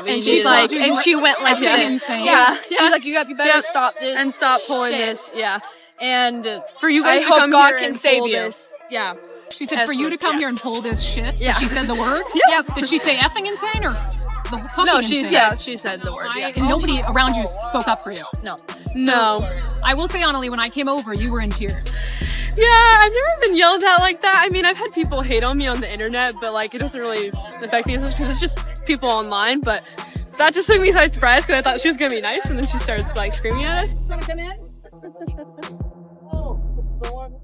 And she's like, and she went like this. Insane. Yeah. She's like, you better stop this and stop pulling shit. this. Yeah. And for you guys I to hope come God here can and save pull you. This. Yeah. She said for you to come here and pull this shit. Yeah. She said the word. Yeah. Did she say effing insane or the fucking No, insane? she said the word. Yeah. And nobody around you spoke up for you. No. No. I will say, Annalie, when I came over, you were in tears. Yeah, I've never been yelled at like that. I mean, I've had people hate on me on the internet, but like it doesn't really affect me because it's just people online. But that just took me by surprise because I thought she was gonna be nice, and then she starts like screaming at us. Wanna come in?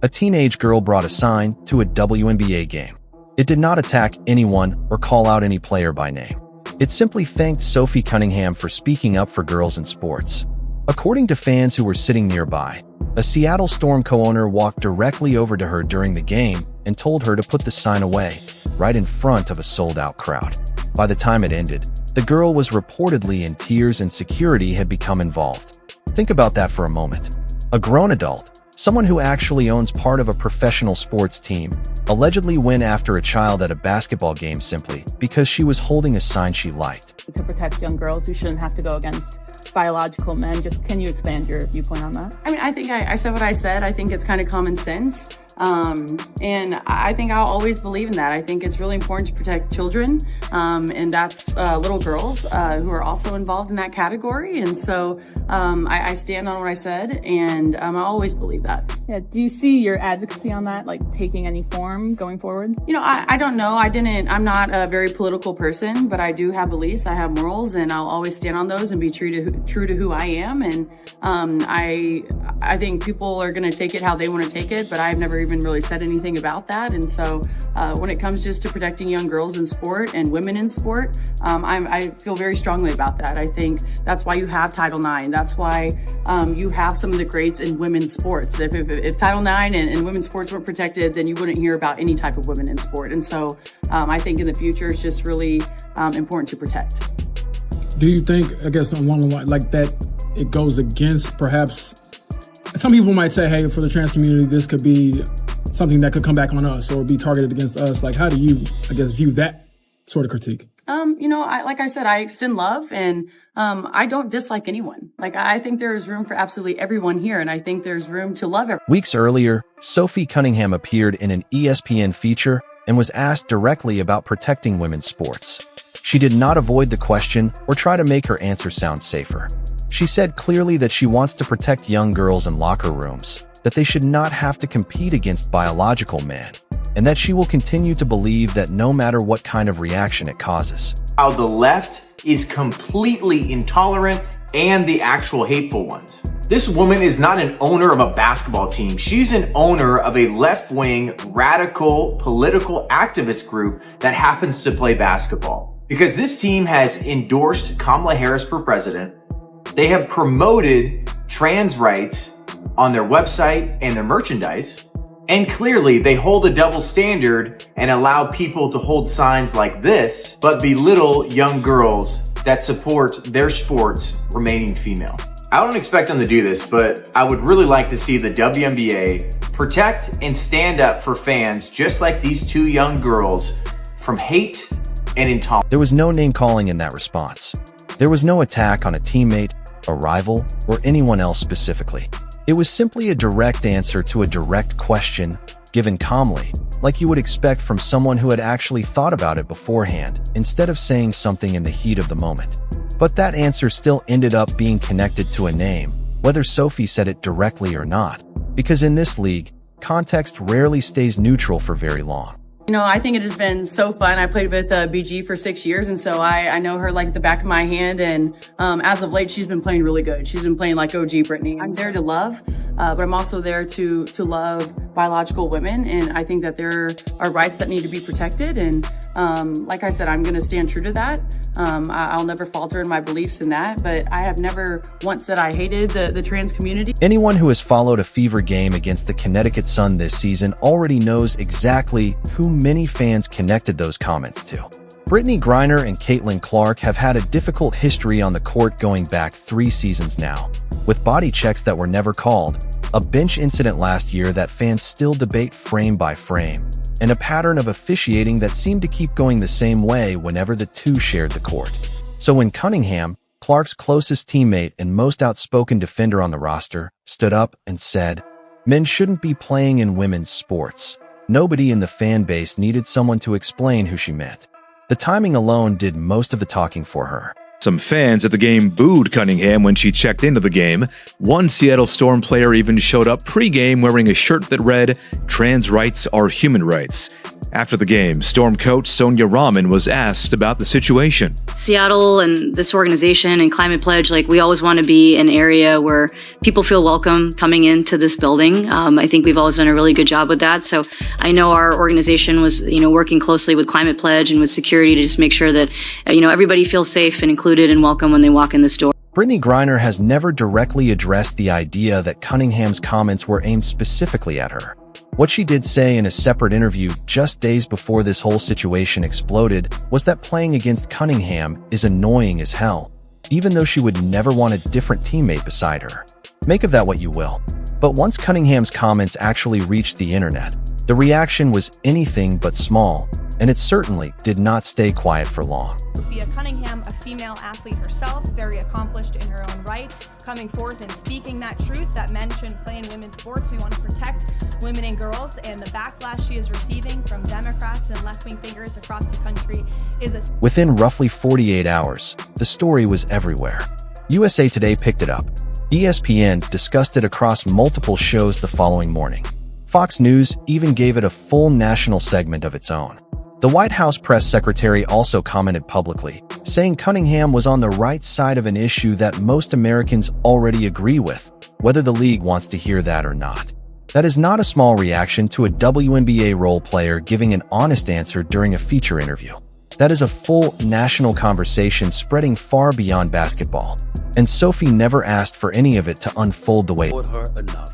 A teenage girl brought a sign to a WNBA game. It did not attack anyone or call out any player by name. It simply thanked Sophie Cunningham for speaking up for girls in sports. According to fans who were sitting nearby, a Seattle Storm co-owner walked directly over to her during the game and told her to put the sign away, right in front of a sold-out crowd. By the time it ended, the girl was reportedly in tears and security had become involved. Think about that for a moment. A grown adult, someone who actually owns part of a professional sports team, allegedly went after a child at a basketball game simply because she was holding a sign she liked. To protect young girls who shouldn't have to go against biological men. Just can you expand your viewpoint on that? I mean, I think I said what I said. I think it's kind of common sense. And I think I'll always believe in that. I think it's really important to protect children, and that's little girls who are also involved in that category. And so I stand on what I said, and I always believe that. Yeah. Do you see your advocacy on that, like taking any form going forward? You know, I don't know. I'm not a very political person, but I do have beliefs. I have morals, and I'll always stand on those and be true to who I am. And I think people are going to take it how they want to take it, but I've never even really said anything about that. And so when it comes just to protecting young girls in sport and women in sport, I feel very strongly about that. I think that's why you have Title IX. That's why you have some of the greats in women's sports. If Title IX and women's sports weren't protected, then you wouldn't hear about any type of women in sport. And so I think in the future, it's just really important to protect. Do you think, I guess, along the line, like that it goes against perhaps, some people might say, hey, for the trans community, this could be something that could come back on us or be targeted against us. Like, how do you, I guess, view that sort of critique? You know, like I said, I extend love, and I don't dislike anyone. Like, I think there is room for absolutely everyone here, and I think there's room to love everyone. Weeks earlier, Sophie Cunningham appeared in an ESPN feature and was asked directly about protecting women's sports. She did not avoid the question or try to make her answer sound safer. She said clearly that she wants to protect young girls in locker rooms, that they should not have to compete against biological men, and that she will continue to believe that no matter what kind of reaction it causes. How the left is completely intolerant and the actual hateful ones. This woman is not an owner of a basketball team. She's an owner of a left-wing, radical, political activist group that happens to play basketball. Because this team has endorsed Kamala Harris for president. They have promoted trans rights on their website and their merchandise. And clearly they hold a double standard and allow people to hold signs like this, but belittle young girls that support their sports remaining female. I don't expect them to do this, but I would really like to see the WNBA protect and stand up for fans just like these two young girls from hate and intolerance. There was no name-calling in that response. There was no attack on a teammate, a rival, or anyone else specifically. It was simply a direct answer to a direct question, given calmly, like you would expect from someone who had actually thought about it beforehand, instead of saying something in the heat of the moment. But that answer still ended up being connected to a name, whether Sophie said it directly or not, because in this league, context rarely stays neutral for very long. You know, I think it has been so fun. I played with BG for 6 years, and so I know her like the back of my hand. And as of late, she's been playing really good. She's been playing like OG Brittney. I'm there to love, but I'm also there to love biological women. And I think that there are rights that need to be protected. And like I said, I'm going to stand true to that. I'll never falter in my beliefs in that. But I have never once said I hated the trans community. Anyone who has followed a fever game against the Connecticut Sun this season already knows exactly who many fans connected those comments to. Brittney Griner and Caitlin Clark have had a difficult history on the court going back 3 seasons now, with body checks that were never called, a bench incident last year that fans still debate frame by frame, and a pattern of officiating that seemed to keep going the same way whenever the two shared the court. So when Cunningham, Clark's closest teammate and most outspoken defender on the roster, stood up and said, "Men shouldn't be playing in women's sports," nobody in the fan base needed someone to explain who she meant. The timing alone did most of the talking for her. Some fans at the game booed Cunningham when she checked into the game. One Seattle Storm player even showed up pre-game wearing a shirt that read, "Trans rights are human rights." After the game, Storm coach Sonia Rahman was asked about the situation. Seattle and this organization and Climate Pledge, we always want to be an area where people feel welcome coming into this building. I think we've always done a really good job with that. So I know our organization was, working closely with Climate Pledge and with security to just make sure that, everybody feels safe and included and welcome when they walk in this door. Brittney Griner has never directly addressed the idea that Cunningham's comments were aimed specifically at her. What she did say in a separate interview just days before this whole situation exploded was that playing against Cunningham is annoying as hell, even though she would never want a different teammate beside her. Make of that what you will. But once Cunningham's comments actually reached the internet, the reaction was anything but small, and it certainly did not stay quiet for long. Sophie Cunningham, a female athlete herself, very accomplished in her own right, coming forth and speaking that truth that men shouldn't play in women's sports. We want to protect women and girls, and the backlash she is receiving from Democrats and left-wing figures across the country is a... Within roughly 48 hours, the story was everywhere. USA Today picked it up. ESPN discussed it across multiple shows the following morning. Fox News even gave it a full national segment of its own. The White House press secretary also commented publicly, saying Cunningham was on the right side of an issue that most Americans already agree with, whether the league wants to hear that or not. That is not a small reaction to a WNBA role player giving an honest answer during a feature interview. That is a full national conversation spreading far beyond basketball. And Sophie never asked for any of it to unfold the way.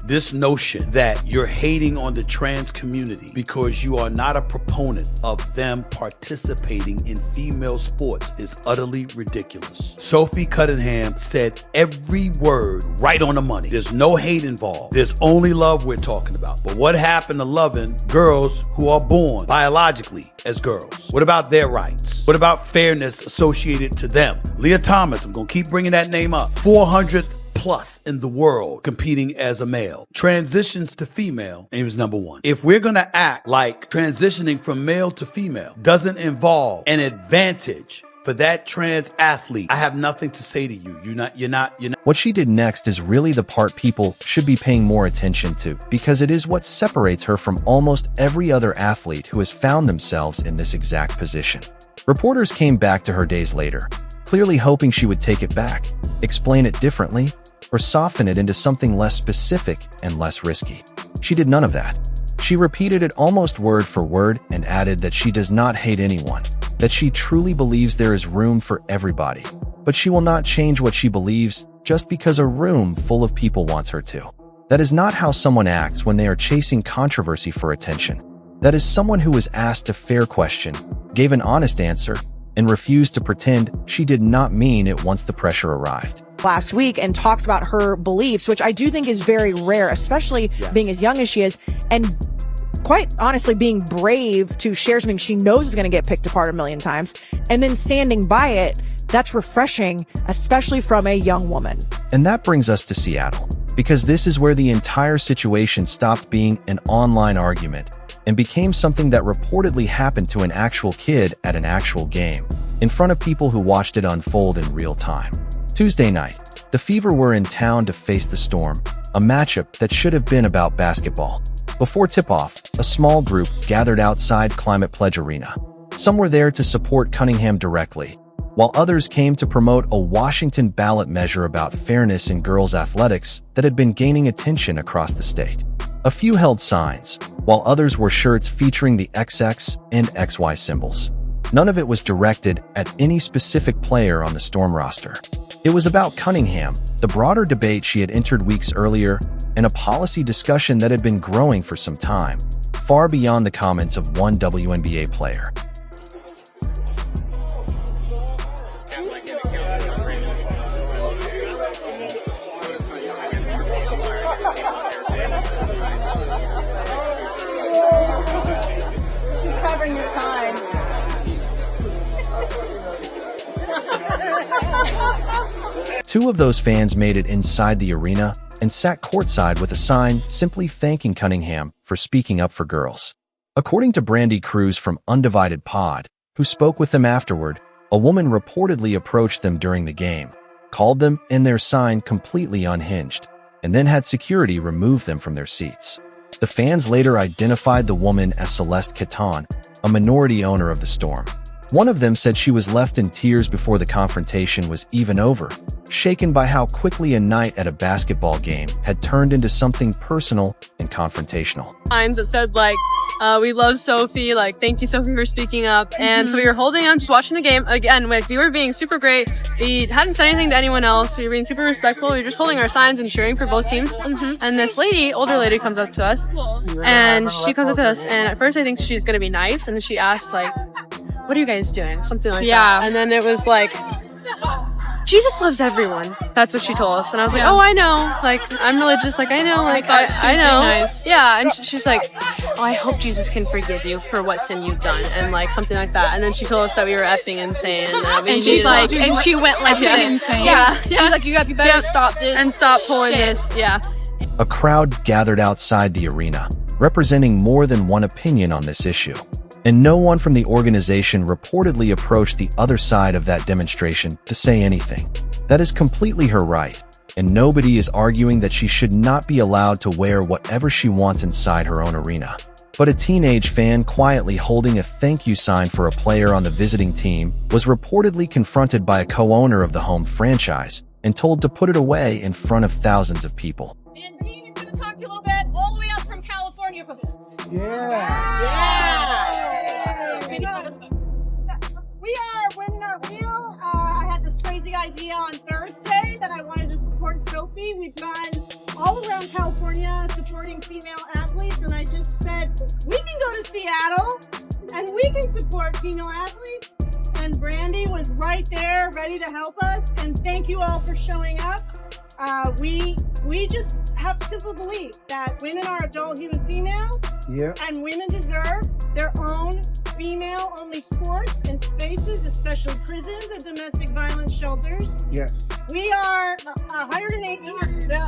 This notion that you're hating on the trans community because you are not a proponent of them participating in female sports is utterly ridiculous. Sophie Cunningham said every word right on the money. There's no hate involved. There's only love we're talking about. But what happened to loving girls who are born biologically as girls? What about their rights? What about fairness associated to them? Leah Thomas, I'm gonna keep bringing that name up. 400th plus in the world competing as a male. Transitions to female, and he was number one. If we're gonna act like transitioning from male to female doesn't involve an advantage for that trans athlete, I have nothing to say to you. You're not. What she did next is really the part people should be paying more attention to, because it is what separates her from almost every other athlete who has found themselves in this exact position. Reporters came back to her days later, clearly hoping she would take it back, explain it differently, or soften it into something less specific and less risky. She did none of that. She repeated it almost word for word and added that she does not hate anyone, that she truly believes there is room for everybody, but she will not change what she believes just because a room full of people wants her to. That is not how someone acts when they are chasing controversy for attention. That is someone who was asked a fair question, gave an honest answer, and refused to pretend she did not mean it once the pressure arrived. Last week and talks about her beliefs, which I do think is very rare, especially being as young as she is, and quite honestly being brave to share something she knows is going to get picked apart a million times, and then standing by it. That's refreshing, especially from a young woman. And that brings us to Seattle, because this is where the entire situation stopped being an online argument and became something that reportedly happened to an actual kid at an actual game, in front of people who watched it unfold in real time. Tuesday night, the Fever were in town to face the Storm, a matchup that should have been about basketball. Before tip-off, a small group gathered outside Climate Pledge Arena. Some were there to support Cunningham directly, while others came to promote a Washington ballot measure about fairness in girls' athletics that had been gaining attention across the state. A few held signs, while others wore shirts featuring the XX and XY symbols. None of it was directed at any specific player on the Storm roster. It was about Cunningham, the broader debate she had entered weeks earlier, and a policy discussion that had been growing for some time, far beyond the comments of one WNBA player. She's covering your sign. Two of those fans made it inside the arena and sat courtside with a sign simply thanking Cunningham for speaking up for girls. According to Brandy Cruz from Undivided Pod, who spoke with them afterward, a woman reportedly approached them during the game, called them and their sign completely unhinged, and then had security remove them from their seats. The fans later identified the woman as Celeste Caton, a minority owner of the Storm. One of them said she was left in tears before the confrontation was even over, shaken by how quickly a night at a basketball game had turned into something personal and confrontational. Signs that said like, we love Sophie, like, thank you, Sophie, for speaking up. And so we were holding on, just watching the game. Again, like, we were being super great. We hadn't said anything to anyone else. We were being super respectful. We were just holding our signs and cheering for both teams. And this lady, older lady, comes up to us. And she comes up to us, and at first I think she's gonna be nice. And then she asks, like, what are you guys doing? Something like that. And then it was like, Jesus loves everyone. That's what she told us. And I was like, oh, I know. Like, I'm religious. Like, I know. Like, I know. Nice. Yeah. And she's like, oh, I hope Jesus can forgive you for what sin you've done. And like, something like that. And then she told us that we were effing insane. And she's like, and she went like this. Insane. Yeah. She's like, you better stop this. And stop pulling shit. this. Yeah. A crowd gathered outside the arena, representing more than one opinion on this issue. And no one from the organization reportedly approached the other side of that demonstration to say anything. That is completely her right, and nobody is arguing that she should not be allowed to wear whatever she wants inside her own arena. But a teenage fan quietly holding a thank you sign for a player on the visiting team was reportedly confronted by a co-owner of the home franchise and told to put it away in front of thousands of people. And Reese is going to talk to you a little bit, all the way up from California. We are winning our wheel. I had this crazy idea on Thursday that I wanted to support Sophie. We've gone all around California supporting female athletes, and I just said, we can go to Seattle and we can support female athletes. And Brandy was right there ready to help us. And thank you all for showing up. We just have simple belief that women are adult human females, and women deserve their own female-only sports and spaces, especially prisons and domestic violence shelters. Yes. We are 180 years.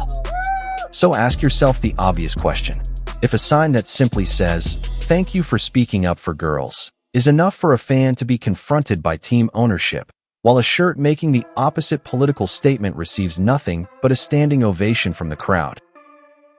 So ask yourself the obvious question. If a sign that simply says, "Thank you for speaking up for girls," is enough for a fan to be confronted by team ownership, while a shirt making the opposite political statement receives nothing but a standing ovation from the crowd,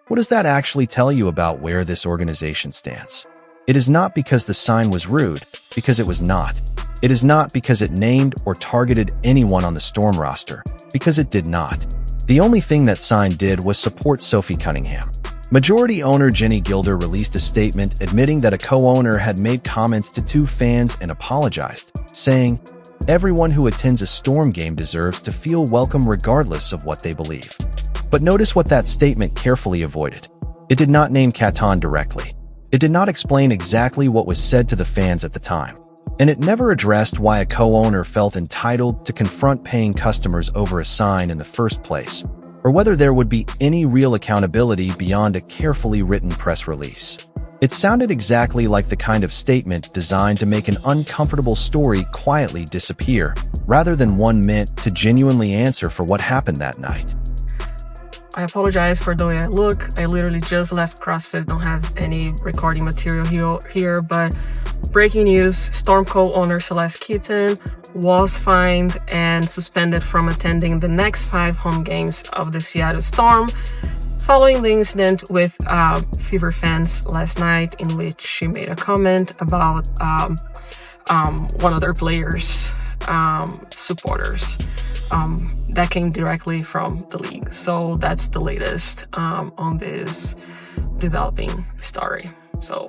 what does that actually tell you about where this organization stands? It is not because the sign was rude, because it was not. It is not because it named or targeted anyone on the Storm roster, because it did not. The only thing that sign did was support Sophie Cunningham. Majority owner Jenny Gilder released a statement admitting that a co-owner had made comments to two fans and apologized, saying, "Everyone who attends a Storm game deserves to feel welcome regardless of what they believe." But notice what that statement carefully avoided. It did not name Caton directly. It did not explain exactly what was said to the fans at the time. And it never addressed why a co-owner felt entitled to confront paying customers over a sign in the first place, or whether there would be any real accountability beyond a carefully written press release. It sounded exactly like the kind of statement designed to make an uncomfortable story quietly disappear, rather than one meant to genuinely answer for what happened that night. I apologize for the way I look. I literally just left CrossFit, don't have any recording material here, but breaking news, Storm co-owner Celeste Caton was fined and suspended from attending the next 5 home games of the Seattle Storm, following the incident with Fever fans last night, in which she made a comment about one of their players' supporters. That came directly from the league. So that's the latest on this developing story. So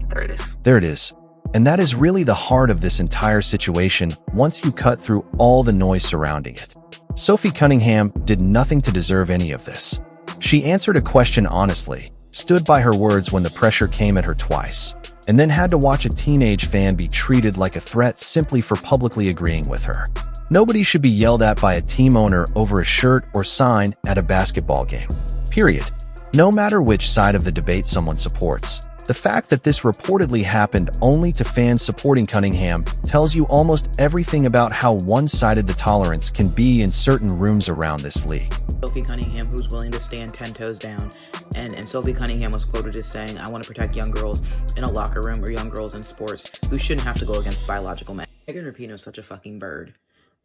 there it is. There it is. And that is really the heart of this entire situation once you cut through all the noise surrounding it. Sophie Cunningham did nothing to deserve any of this. She answered a question honestly, stood by her words when the pressure came at her twice, and then had to watch a teenage fan be treated like a threat simply for publicly agreeing with her. Nobody should be yelled at by a team owner over a shirt or sign at a basketball game. Period. No matter which side of the debate someone supports. The fact that this reportedly happened only to fans supporting Cunningham tells you almost everything about how one-sided the tolerance can be in certain rooms around this league. Sophie Cunningham, who's willing to stand 10 toes down, and Sophie Cunningham was quoted as saying, "I want to protect young girls in a locker room or young girls in sports who shouldn't have to go against biological men." Megan Rapinoe's such a fucking bird.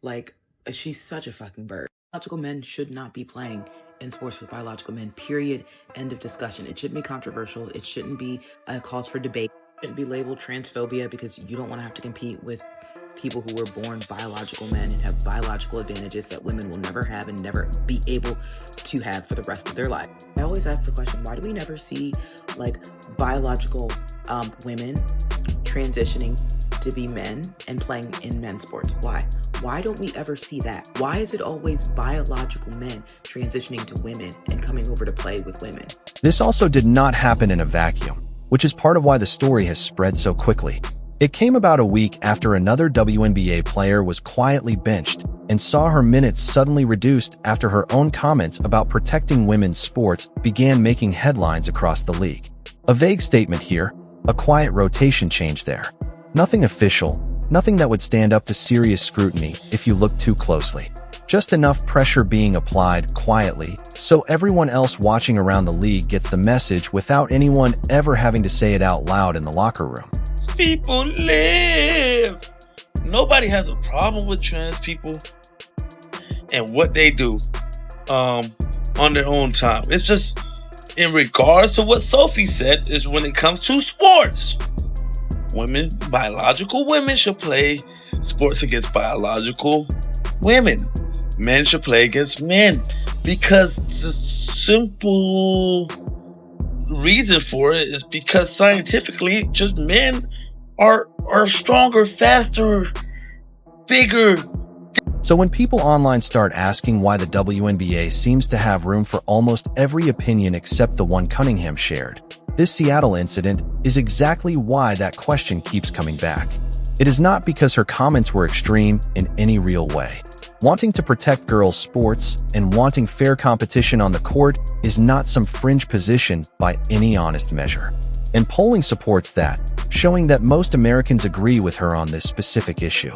Like, she's such a fucking bird. Biological men should not be playing in sports with biological men, period. End of discussion. It shouldn't be controversial. It shouldn't be a cause for debate. It shouldn't be labeled transphobia because you don't want to have to compete with people who were born biological men and have biological advantages that women will never have and never be able to have for the rest of their life. I always ask the question, why do we never see like biological women transitioning to be men and playing in men's sports? Why? Why don't we ever see that? Why is it always biological men transitioning to women and coming over to play with women? This also did not happen in a vacuum, which is part of why the story has spread so quickly. It came about a week after another WNBA player was quietly benched and saw her minutes suddenly reduced after her own comments about protecting women's sports began making headlines across the league. A vague statement here, a quiet rotation change there. Nothing official, nothing that would stand up to serious scrutiny if you look too closely. Just enough pressure being applied quietly so everyone else watching around the league gets the message without anyone ever having to say it out loud in the locker room. People live. Nobody has a problem with trans people and what they do on their own time. It's just in regards to what Sophie said is when it comes to sports. Women, biological women should play sports against biological women. Men should play against men because the simple reason for it is because scientifically just men are stronger, faster, bigger. So when people online start asking why the WNBA seems to have room for almost every opinion except the one Cunningham shared, this Seattle incident is exactly why that question keeps coming back. It is not because her comments were extreme in any real way. Wanting to protect girls' sports and wanting fair competition on the court is not some fringe position by any honest measure. And polling supports that, showing that most Americans agree with her on this specific issue.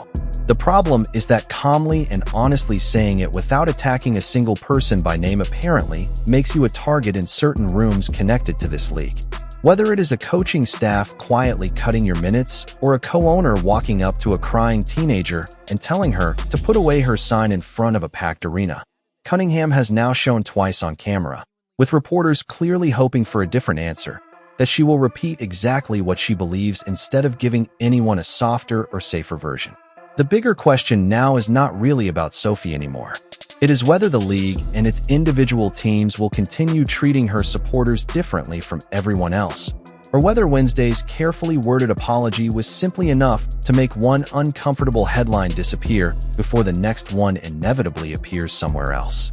The problem is that calmly and honestly saying it without attacking a single person by name apparently makes you a target in certain rooms connected to this league. Whether it is a coaching staff quietly cutting your minutes or a co-owner walking up to a crying teenager and telling her to put away her sign in front of a packed arena, Cunningham has now shown twice on camera, with reporters clearly hoping for a different answer, that she will repeat exactly what she believes instead of giving anyone a softer or safer version. The bigger question now is not really about Sophie anymore. It is whether the league and its individual teams will continue treating her supporters differently from everyone else, or whether Wednesday's carefully worded apology was simply enough to make one uncomfortable headline disappear before the next one inevitably appears somewhere else.